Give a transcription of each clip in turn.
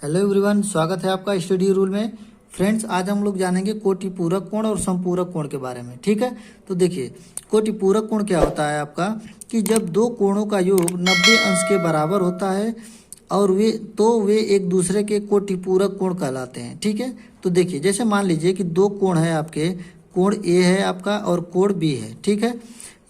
Hello everyone, स्वागत है आपका स्टडी रूल में। फ्रेंड्स, आज हम लोग जानेंगे कोटि पूरक कोण और समपूरक कोण के बारे में। ठीक है, तो देखिए कोटि पूरक कोण क्या होता है आपका कि जब दो कोणों का योग 90 अंश के बराबर होता है और वे एक दूसरे के कोटि पूरक कोण कहलाते हैं। ठीक है, तो देखिए जैसे मान लीजिए कि दो कोण है आपके, कोण ए है आपका और कोण बी है। ठीक है,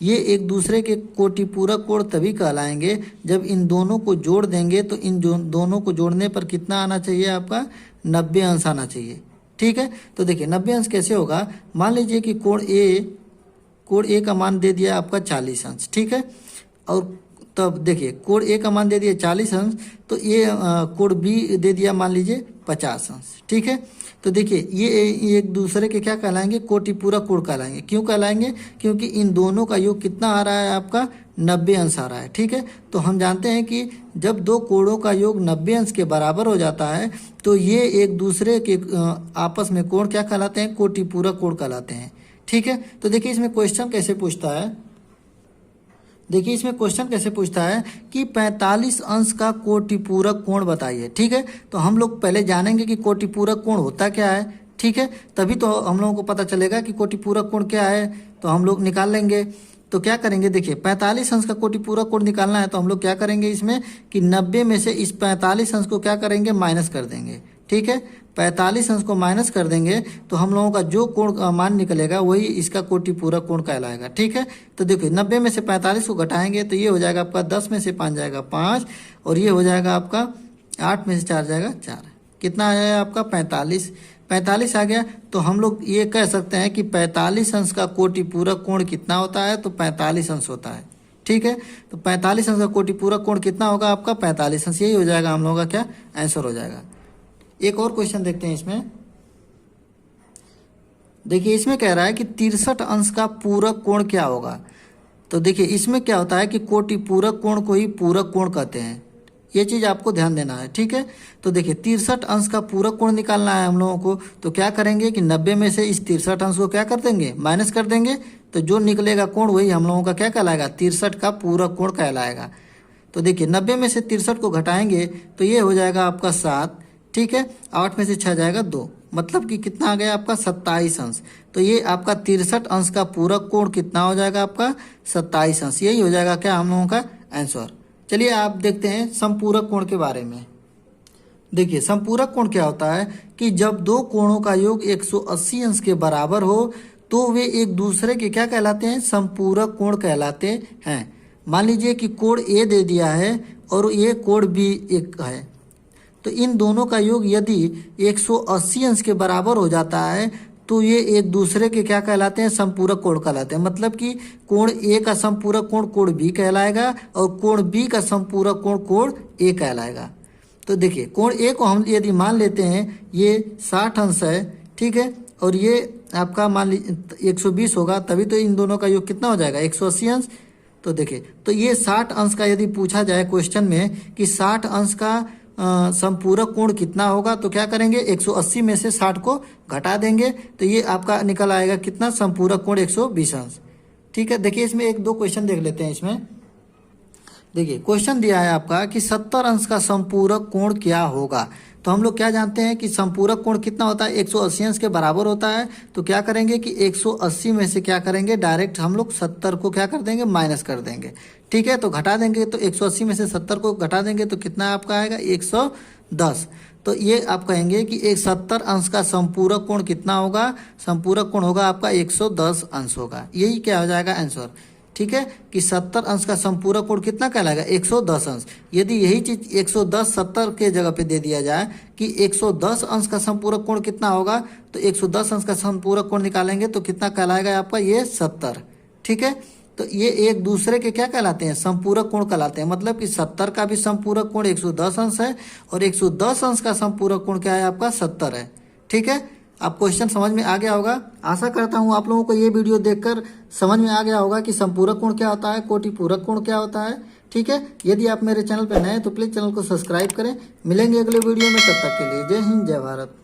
ये एक दूसरे के कोटि पूरक कोण तभी कहलाएंगे जब इन दोनों को जोड़ देंगे तो इन दोनों को जोड़ने पर कितना आना चाहिए आपका 90 अंश आना चाहिए। ठीक है, तो देखिए 90 अंश कैसे होगा। मान लीजिए कि कोण ए का मान दे दिया आपका 40 अंश। ठीक है, और तब देखिए कोण ए का मान दे दिया 40 अंश, तो ये कोण बी दे दिया मान लीजिए 50 अंश। ठीक है, तो देखिए ये एक दूसरे के क्या कहलाएंगे, कोटि पूरक कोण कहलाएंगे। क्यों कहलाएंगे? क्योंकि इन दोनों का योग कितना आ रहा है आपका 90 अंश आ रहा है। ठीक है, तो हम जानते हैं कि जब दो कोणों का योग 90 अंश के बराबर हो जाता है तो ये एक दूसरे के आपस में कोण क्या कहलाते हैं, कोटि पूरक कोण कहलाते हैं। ठीक है, तो देखिए इसमें क्वेश्चन कैसे पूछता है, देखिए इसमें क्वेश्चन कैसे पूछता है कि 45 अंश का कोटि पूरक कोण बताइए। ठीक है, तो हम लोग पहले जानेंगे कि कोटि पूरक कोण होता क्या है। ठीक है, तभी तो हम लोगों को पता चलेगा कि कोटि पूरक कोण क्या है, तो हम लोग निकाल लेंगे। तो क्या करेंगे, देखिए 45 अंश का कोटि पूरक कोण निकालना है तो हम लोग क्या करेंगे इसमें कि 90 में से इस 45 अंश को क्या करेंगे, माइनस कर देंगे। ठीक है, 45 अंश को माइनस कर देंगे तो हम लोगों का जो कोण मान निकलेगा वही इसका कोटि पूरक कोण कहलाएगा। ठीक है, तो देखिए 90 में से 45 को घटाएंगे तो ये हो जाएगा आपका 10 में से 5 जाएगा 5 और ये हो जाएगा आपका 8 में से 4 जाएगा 4। कितना आया आपका 45 आ गया। तो हम लोग ये कह सकते हैं कि 45 अंश का कोटि पूरक कोण कितना होता है, तो 45 अंश होता है। ठीक है, तो 45 अंश का कोटि पूरक कोण कितना होगा आपका 45 अंश, यही हो जाएगा हम लोगों का क्या आंसर हो जाएगा। एक और क्वेश्चन देखते हैं इसमें। देखिए इसमें कह रहा है कि 63 अंश का पूरक कोण क्या होगा। तो देखिए इसमें क्या होता है कि कोटि पूरक कोण को ही पूरक कोण कहते हैं, ये चीज आपको ध्यान देना है। ठीक है, तो देखिए 63 अंश का पूरक कोण निकालना है हम लोगों को, तो क्या करेंगे कि 90 में से इस 63 अंश को क्या कर देंगे, माइनस कर देंगे। तो जो निकलेगा कोण वही हम लोगों का क्या कहलाएगा, 63 का पूरक कोण कहलाएगा। तो देखिए 90 में से 63 को घटाएंगे तो ये हो जाएगा आपका 7। ठीक है, 8 में से 6 जाएगा 2, मतलब कि कितना आ गया आपका 27 अंश। तो ये आपका 63 अंश का पूरक कोण कितना हो जाएगा आपका 27 अंश, यही हो जाएगा क्या हम लोगों का आंसर। चलिए आप देखते हैं समपूरक कोण के बारे में। देखिए समपूरक कोण क्या होता है कि जब दो कोणों का योग 180 अंश के बराबर हो तो वे एक दूसरे के क्या कहलाते हैं, समपूरक कोण कहलाते हैं। मान लीजिए कि कोण ए दे दिया है और ये कोण बी एक है, तो इन दोनों का योग यदि 180 अंश के बराबर हो जाता है तो ये एक दूसरे के क्या कहलाते हैं, समपूरक कोण कहलाते हैं। मतलब कि कोण ए का समपूरक कोण कोण बी कहलाएगा और कोण बी का समपूरक कोण कोण ए कहलाएगा। तो देखिए कोण ए को हम यदि मान लेते हैं ये 60 अंश है। ठीक है, और ये आपका मान लीजिए 120 होगा, तभी तो इन दोनों का योग कितना हो जाएगा 180 अंश। तो देखिए तो ये 60 अंश का यदि पूछा जाए क्वेश्चन में कि 60 अंश का समपूरक कोण कितना होगा, तो क्या करेंगे 180 में से 60 को घटा देंगे तो ये आपका निकल आएगा कितना, समपूरक कोण 120 अंश। ठीक है, देखिए इसमें एक दो क्वेश्चन देख लेते हैं इसमें। देखिए क्वेश्चन दिया है आपका कि 70 अंश का समपूरक कोण क्या होगा। तो हम लोग क्या जानते हैं कि समपूरक कोण कितना होता है, 180 अंश के बराबर होता है। तो क्या करेंगे कि 180 में से क्या करेंगे, डायरेक्ट हम लोग 70 को क्या कर देंगे, माइनस कर देंगे। ठीक है, तो घटा देंगे, तो 180 में से 70 को घटा देंगे तो कितना आपका आएगा 110। तो ये आप कहेंगे कि एक 70 अंश का समपूरक कोण कितना होगा, समपूरक कोण होगा आपका 110 अंश होगा, यही क्या हो जाएगा आंसर। ठीक है, कि 70 अंश का समपूरक कोण कितना कहलाएगा 110 अंश। यदि यही चीज 110 70 के जगह पे दे दिया जाए कि 110 अंश का समपूरक कोण कितना होगा, तो 110 अंश का समपूरक कोण निकालेंगे तो कितना कहलाएगा आपका ये 70। ठीक है, तो ये एक दूसरे के क्या कहलाते हैं, समपूरक कोण कहलाते हैं। मतलब कि 70 का भी समपूरक कोण 110 अंश है और 110 अंश का समपूरक कोण क्या है आपका 70 है। ठीक है, आप क्वेश्चन समझ में आ गया होगा। आशा करता हूँ आप लोगों को ये वीडियो देखकर समझ में आ गया होगा कि समपूरक कोण क्या होता है, कोटि पूरक कोण क्या होता है। ठीक है, यदि आप मेरे चैनल पर नए हैं तो प्लीज़ चैनल को सब्सक्राइब करें। मिलेंगे अगले वीडियो में, तब तक के लिए जय हिंद जय भारत।